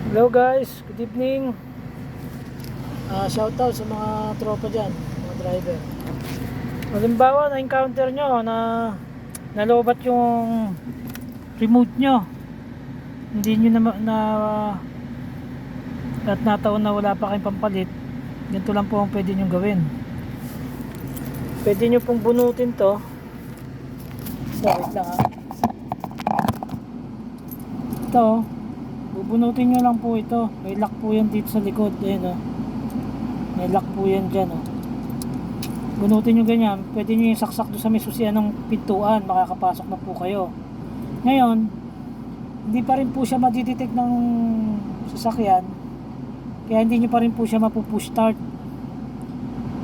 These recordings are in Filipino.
Hello guys, good evening. Shout out sa mga tropa dyan, mga driver. Halimbawa na-encounter nyo na nalobat yung remote nyo, hindi nyo na at nataon na wala pa kayong pampalit, ganito lang po ang pwede nyo gawin. Pwede nyo pong bunutin to. Wait lang ito, bubunutin nyo lang po ito. May lock po yan dito sa likod. Ayan, may lock po yan dyan. Bunutin nyo ganyan. Pwede nyo yung saksak doon sa may susian ng pintuan. Makakapasok na po kayo. Ngayon, hindi pa rin po siya madidetect ng sasakyan. Kaya hindi nyo pa rin po siya mapupush start.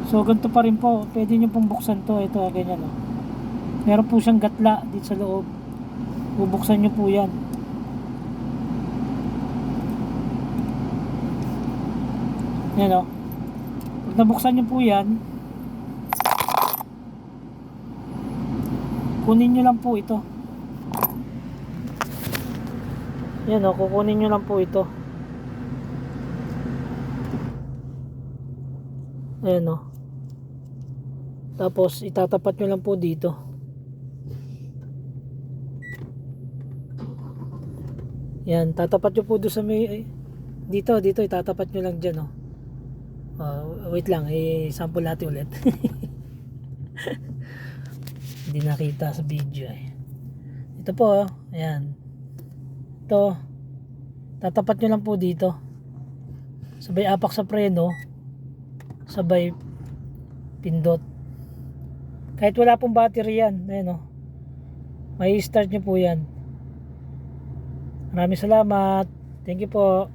So ganito pa rin po. Pwede nyo pong buksan to. Ito ganyan. Meron po siyang gatla dito sa loob. Bubuksan nyo po yan. Yan pag nabuksan nyo po yan, kunin nyo lang po ito. Yan kukunin nyo lang po ito. Ayan tapos itatapat nyo lang po dito. Yan, tatapat nyo po doon sa may dito itatapat nyo lang dyan wait lang, sample natin ulit. Hindi nakita sa video ito po ayan, ito tatapat nyo lang po dito, sabay apak sa preno, sabay pindot. Kahit wala pong battery yan, ayan may start nyo po yan. Maraming salamat, thank you po.